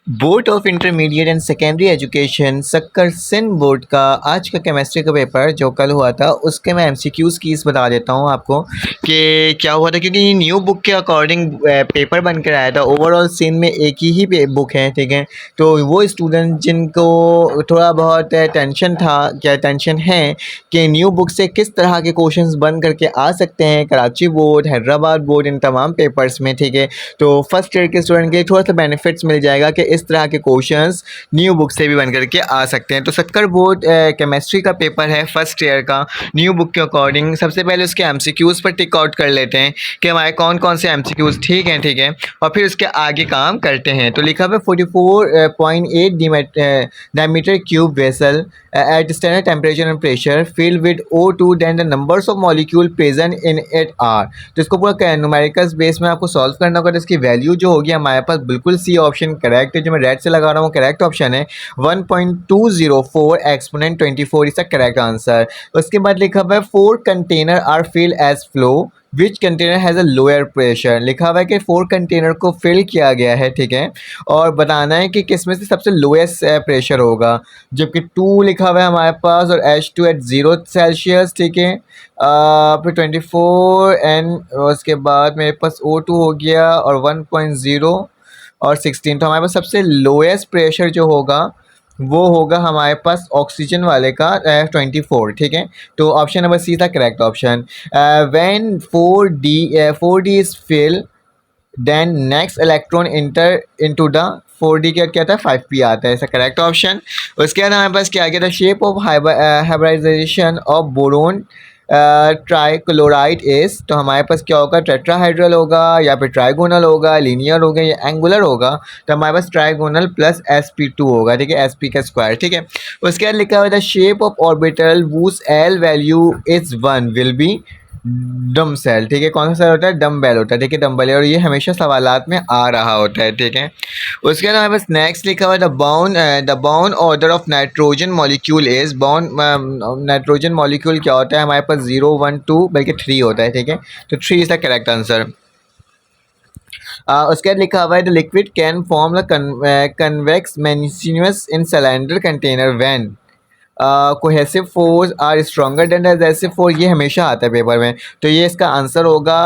Board of intermediate and secondary education Sukkur Sindh board का आज का केमिस्ट्री का पेपर जो कल हुआ था उसके मैं एमसीक्यूज़ कीज़ बता देता हूँ आपको कि क्या हुआ था, क्योंकि ये न्यू बुक के अकॉर्डिंग पेपर बनकर आया था। ओवरऑल सिंध में एक ही बुक है, ठीक है। तो वो स्टूडेंट जिनको थोड़ा बहुत टेंशन था, क्या टेंशन है कि न्यू बुक से किस तरह के क्वेश्चंस बन करके आ सकते हैं कराची बोर्ड, हैदराबाद बोर्ड, इन तमाम पेपर्स में, ठीक है। तो फर्स्ट ईयर के स्टूडेंट के लिए थोड़ा सा बेनिफिट्स मिल जाएगा कि इस तरह के क्वेश्चंस न्यू बुक से भी बन करके आ सकते हैं। तो सक्कर बोर्ड केमिस्ट्री का पेपर है फर्स्ट ईयर का न्यू बुक के अकॉर्डिंग। सबसे पहले उसके एमसीक्यूज़ पर टिक आउट कर लेते हैं कि हमारे कौन कौन से एमसीक्यूज़ ठीक हैं, ठीक है, और फिर उसके आगे काम करते हैं। तो लिखा हुआ 44.8 diameter cube vessel at standard temperature and pressure filled with O2, then the numbers of molecule present in it are। तो इसको पूरा न्यूमेरिकल्स बेस में आपको सॉल्व करना होगा। तो इसकी वैल्यू जो होगी हमारे पास बिल्कुल सी ऑप्शन करेक्ट है, जो मैं रेड से लगा रहा हूँ करेक्ट ऑप्शन है। 1.204 एक्सपोनेंट 24 इसका करेक्ट आंसर। उसके बाद लिखा हुआ है 4 container are fill as flow which container has a lower pressure. लिखा हुआ है कि 4 कंटेनर को फिल किया गया है, ठीक है, और बताना है कि किस में से सबसे लोएस्ट प्रेशर होगा। जबकि 2 लिखा हुआ है हमारे पास और H2 एट 0 सेल्सियस, ठीक है। फिर 24 एंड उसके बाद मेरे पास O2 हो गया और 1.0 और 16। तो हमारे पास सबसे लोएस्ट प्रेशर जो होगा वो होगा हमारे पास ऑक्सीजन वाले का 24, ठीक है। तो ऑप्शन नंबर सी था correct option. When 4D is fill then next electron enter into the 4D क्या था 5p आता है, ऐसा करेक्ट ऑप्शन। उसके बाद हमारे पास क्या गया था shape of hybridization of boron trichloride is. तो हमारे पास क्या होगा टेट्राहाइड्रल होगा या फिर ट्राइगोनल होगा, लीनियर होगा या एंगुलर होगा। तो हमारे पास ट्राइगोनल प्लस sp2 होगा, ठीक है, sp का स्क्वायर, ठीक है। उसके बाद लिखा हुआ था shape of orbital whose l value is 1 will be dumbbell, ठीक है। कौन सा सेल होता है डम बेल होता है, ठीक है, डम बेल, और ये हमेशा सवालात में आ रहा होता है, ठीक है। उसके बाद हमारे पास नेक्स्ट लिखा हुआ है the bound order of nitrogen molecule is. Bound nitrogen molecule क्या होता है हमारे पास 0 1 2 बल्कि 3 होता है, ठीक है। तो 3 इज द करेक्ट आंसर। उसके बाद लिखा हुआ है the liquid can form the convex meniscus in cylinder container when cohesive force are stronger than adhesive force. ये हमेशा आता है पेपर में, तो ये इसका आंसर होगा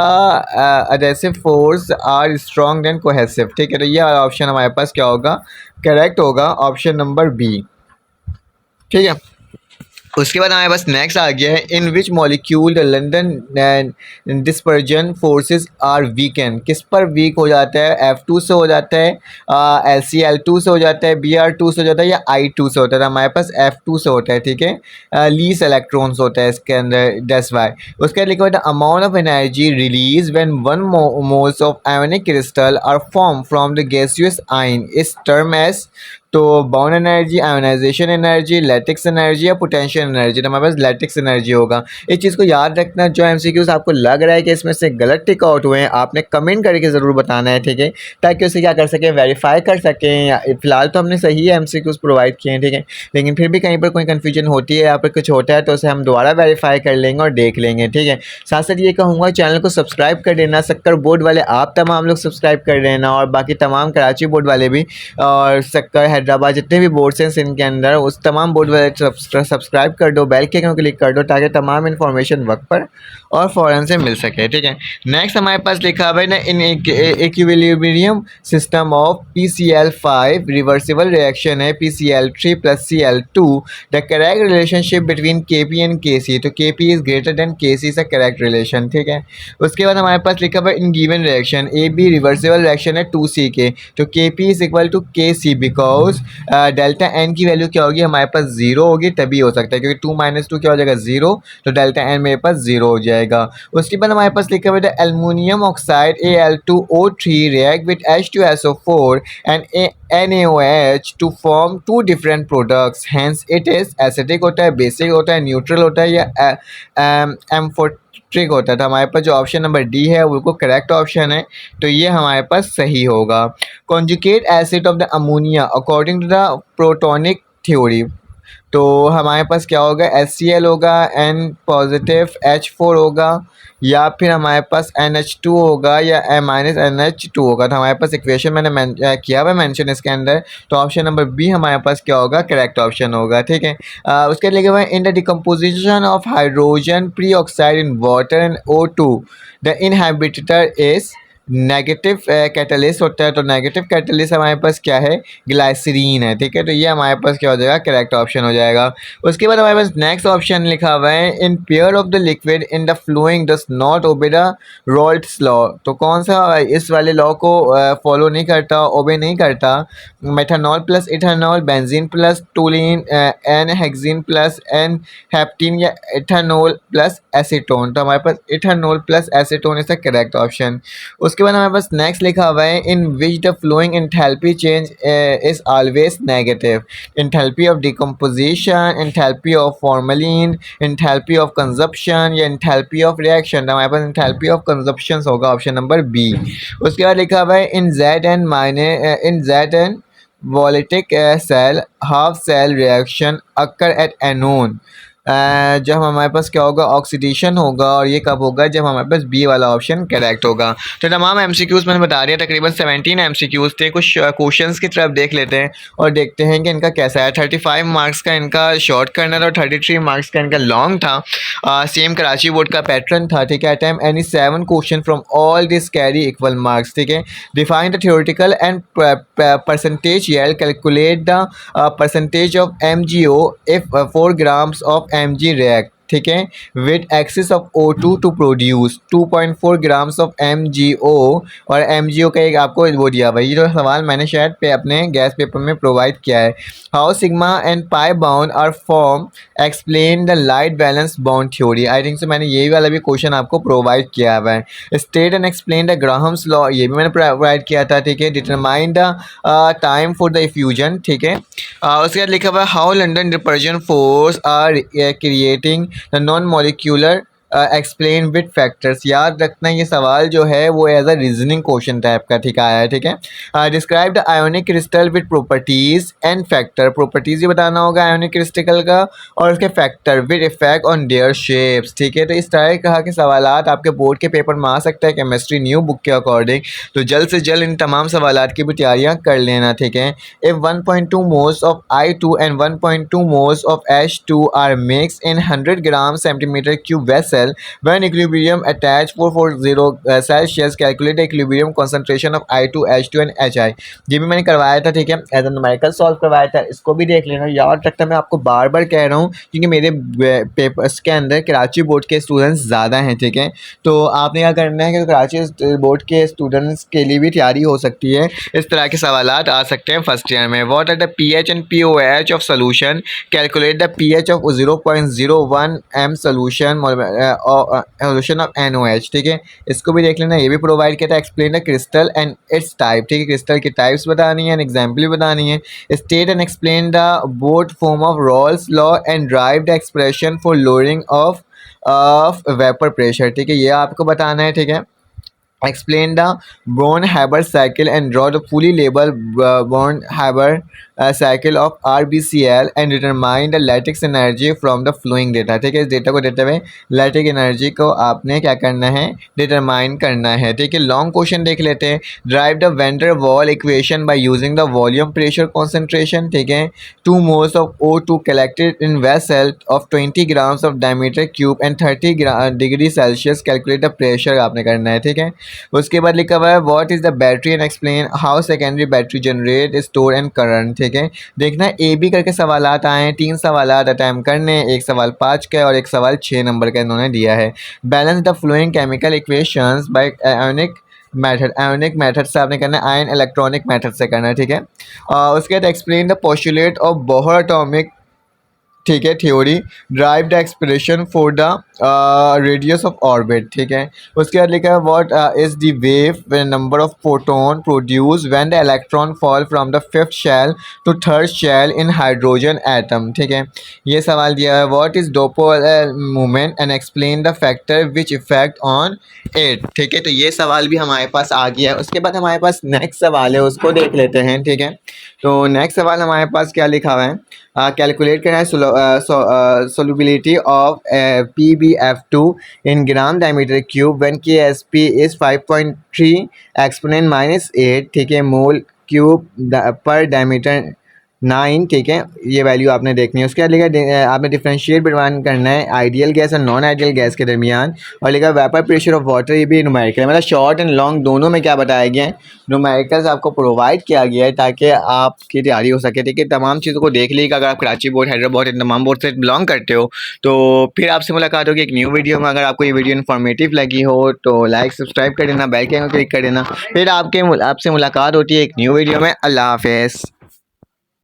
adhesive force are strong than cohesive, ठीक है। तो ये वाला ऑप्शन हमारे पास क्या होगा करेक्ट होगा ऑप्शन नंबर बी, ठीक है। उसके बाद हमारे पास नेक्स्ट आ गया है in which molecule the London dispersion forces are weaken. किस पर वीक हो जाता है F2 से हो जाता है, LCl2 से हो जाता है, Br2 से हो जाता है या I2 से होता है। तो हमारे पास F2 से होता है, ठीक है, लीस इलेक्ट्रॉन्स होता है इसके अंदर, दैट्स व्हाई। उसके बाद लिखा हुआ है amount of energy release when 1 moles of ionic crystal are form from the gaseous ion is term as. तो bound energy, ionisation energy, lattice energy या पोटेंशियल एनर्जी। तो हमारे पास लैटिक्स एनर्जी होगा। इस चीज़ को याद रखना। जो एमसीक्यूज आपको लग रहा है कि इसमें से गलत टिक आउट हुए हैं आपने कमेंट करके ज़रूर बताना है, ठीक है, ताकि उसे क्या कर सकें वेरीफाई कर सकें। या फिलहाल तो हमने सही एमसीक्यूज प्रोवाइड किए हैं, ठीक है, लेकिन फिर भी कहीं पर कोई कन्फ्यूजन होती है या फिर कुछ होता है तो उसे हम दोबारा वेरीफाई कर लेंगे और देख लेंगे, ठीक है। साथ साथ ये कहूँगा चैनल को सब्सक्राइब कर देना। सक्कर बोर्ड वाले आप तमाम लोग सब्सक्राइब कर देना और बाकी तमाम कराची बोर्ड वाले भी और सक्कर हैदराबाद जितने भी बोर्ड्स हैं इनके अंदर उस तमाम बोर्ड वाले सब्सक्राइब कर दो, बेल के आइकन को क्लिक कर दो ताकि तमाम इन्फॉर्मेशन वक्त पर और फ़ौरन से मिल सके, ठीक है। नेक्स्ट हमारे पास लिखा हुआ है ना in equilibrium system of PCl5 reversible reaction है PCl3 plus Cl2 the correct relationship between Kp and Kc। तो Kp is greater than Kc is a correct relation, ठीक है। उसके बाद हमारे पास लिखा हुआ है in given reaction AB reversible reaction है 2C तो Kp is equal to Kc because delta n की वैल्यू क्या होगी हमारे पास 0 होगी, तभी हो सकता है क्योंकि 2 - 2 क्या हो जाएगा 0, तो डेल्टा एन मेरे पास 0 हो जाएगा। उसके बाद हमारे पास लिखा हुआ है aluminium oxide Al2O3 react with H2SO4 and NaOH to form 2 different products, hence it is acidic होता है, बेसिक होता है, न्यूट्रल होता है या एम्फोट्रिक होता है। तो हमारे पास जो ऑप्शन नंबर डी है वो बिल्कुल करेक्ट ऑप्शन है, तो ये हमारे पास सही होगा। Conjugate acid of the ammonia according to the protonic theory. तो हमारे पास क्या होगा, HCl होगा, N पॉजिटिव H4 होगा, या फिर हमारे पास NH2 होगा या -NH2 होगा। तो हमारे पास इक्वेशन मैंने किया हुआ है मेंशन इसके अंदर। तो ऑप्शन नंबर बी हमारे पास क्या होगा, करेक्ट ऑप्शन होगा। ठीक है, उसके लिखे हुए in the decomposition of hydrogen pre oxide in water and O2 the inhibitor is negative catalyst होता है। तो नेगेटिव कैटलिस्ट हमारे पास क्या है, ग्लाइसरीन है। ठीक है, तो ये हमारे पास क्या हो जाएगा, करेक्ट ऑप्शन हो जाएगा। उसके बाद हमारे पास नेक्स्ट ऑप्शन लिखा हुआ है in pair of the liquid in the following does not obey the Raoult's law. तो कौन सा इस वाले लॉ को फॉलो नहीं करता, ओबे नहीं करता, methanol plus ethanol, benzene plus toluene, n hexane plus n heptane, या इथेनॉल प्लस एसीटोन। तो हमारे पास ethanol plus acetone is the correct option. उसके बाद हमारे पास नेक्स्ट लिखा हुआ है in which the following enthalpy change is always negative, enthalpy of decomposition, enthalpy of formation, enthalpy of combustion, या एंथैल्पी ऑफ रिएक्शन। तो हमारे पास एंथैल्पी ऑफ कंजप्शन होगा, ऑप्शन नंबर बी। उसके बाद लिखा हुआ है in Z voltaic cell half cell reaction occur at anode. जब हमारे पास क्या होगा, ऑक्सीडेशन होगा, और ये कब होगा, जब हमारे पास बी वाला ऑप्शन करेक्ट होगा। तो तमाम MCQs मैंने बता दिया, तकरीबन 17 MCQs थे। कुछ क्वेश्चंस की तरफ देख लेते हैं और देखते हैं कि इनका कैसा है। 35 मार्क्स का इनका शॉर्ट कर्नल और 33 मार्क्स का इनका लॉन्ग था। सेम कराची बोर्ड का पैटर्न था। ठीक है, attempt any 7 question from all this carry equal marks. ठीक है, define the theoretical and percentage yield, calculate the percentage of MgO if 4 grams of Mg react। ठीक है, with excess of O2 to produce 2.4 grams of MgO। और MgO का एक आपको वो दिया भाई, ये जो सवाल मैंने शायद पे अपने गैस पेपर में प्रोवाइड किया है। How sigma and pi bond are form, explain the light balance bond theory. I think so मैंने यही वाला भी क्वेश्चन आपको प्रोवाइड किया हुआ है। State and explain the Graham's law, ये भी मैंने प्रोवाइड किया था। ठीक है, determine the time for the effusion. ठीक है, उसके बाद लिखा हुआ है how London dispersion force are creating the non molecular explain with factors. याद रखना ये सवाल जो है वो as a reasoning question type का ठीक आया है। ठीक है, describe the ionic crystal with properties and factor. Properties ही बताना होगा आयोनिक क्रिस्टल का, और उसके factor with effect on their shapes. ठीक है, तो इस तरह कहा कि सवालात आपके बोर्ड के पेपर में आ सकता है केमिस्ट्री न्यू बुक के अकॉर्डिंग। तो जल्द से जल्द इन तमाम सवालात की भी तैयारियाँ कर लेना। ठीक है, if 1.2 moles of I2 and 1.2 moles of H2 are mixed in 100 grams centimeter cube vessel when equilibrium attached 440 Celsius, calculate the equilibrium concentration of I2, H2 and HI। ये भी मैंने करवाया था। ठीक है, एज एन न्यूमेरिकल सॉल्व करवाया था, इसको भी देख लेना। याद रखता मैं आपको बार बार कह रहा हूँ क्योंकि मेरे पेपर्स के अंदर कराची बोर्ड के स्टूडेंट्स ज़्यादा हैं। ठीक है, तो आपने क्या करना है कि कराची बोर्ड के स्टूडेंट्स के लिए भी तैयारी हो सकती है, इस तरह के सवालात आ सकते हैं फर्स्ट ईयर में। What are the pH and pOH of solution, calculate the pH of 0.01 m solution of NOH। ठीक है, इसको भी देख लेना, ये भी प्रोवाइड किया था। Explain the crystal and it's type. ठीक है, क्रिस्टल की टाइप्स बतानी है, एग्जाम्पल भी बतानी है। State and explain the both form of Rawls law and drive the expression for lowering of vapour pressure. ठीक है, ये आपको बताना है। ठीक है, explain the Born-Haber cycle and draw the fully labeled Born-Haber cycle of RBCl and determine the lattice energy from the flowing data। ठीक है, इस डेटा को देते हुए लैटिक एनर्जी को आपने क्या करना है, डिटरमाइन करना है। ठीक है, लॉन्ग क्वेश्चन देख लेते हैं। Drive the vendor wall equation by using the volume pressure concentration. ठीक है, 2 moles of O2 collected in vessel of 20 grams of diameter cube and 30 degree Celsius, calculate the pressure आपने करना है। ठीक है, उसके बाद लिखा हुआ है what is the battery and explain how secondary battery generate store and current. ठीक है, देखना ए बी करके सवालात आए हैं, 3 सवालात अटैम्प्ट करने, एक सवाल 5 का और एक सवाल 6 नंबर का इन्होंने दिया है। Balance the flowing chemical equations bye ionic method. Ionic method से आपने करना है, आयन इलेक्ट्रॉनिक मेथड से करना है। ठीक है, उसके बाद explain the postulate of Bohr atomic. ठीक है, theory drive the expression for the radius of orbit. ठीक है, उसके बाद लिखा है what is the wave number of photon produce when the electron fall from the fifth shell to third shell in hydrogen atom. ठीक है, ये सवाल दिया है what is dipole movement and explain the factor which effect on it. ठीक है, तो ये सवाल भी हमारे पास आ गया है। उसके बाद हमारे पास नेक्स्ट सवाल है, उसको देख लेते हैं। ठीक है, तो नेक्स्ट सवाल हमारे पास क्या लिखा हुआ है, कैलकुलेट करना है solubility of PbF2 in gram diameter cube when Ksp is 5.3 exponent -8, ठीक है, मोल क्यूब पर डायमीटर 9, ठीक है, ये वैल्यू आपने देखनी है। उसके बाद लिखा आपने डिफ्रेंशिएट बिटवीन करना है आइडियल गैस और नॉन आइडियल गैस के दरमियान, और लिखा वेपर प्रेशर ऑफ वाटर, ये भी न्यूमेरिकल है, मतलब शॉर्ट एंड लॉन्ग दोनों में क्या बताया गया है, न्यूमेरिकल्स आपको प्रोवाइड किया गया है ताकि आपकी तैयारी हो सके, ठीक है। तमाम चीज़ों को देख लीजिएगा। अगर आप कराची बोर्ड, हैदराबाद, इन तमाम बोर्ड से बिलोंग करते हो तो फिर आपसे मुलाकात होगी एक न्यू वीडियो में। अगर आपको ये वीडियो इन्फॉर्मेटिव लगी हो तो लाइक सब्सक्राइब कर देना, बेल के आइकन क्लिक कर देना। फिर आपसे मुलाकात होती है एक न्यू वीडियो में। अल्लाह हाफ़िज़।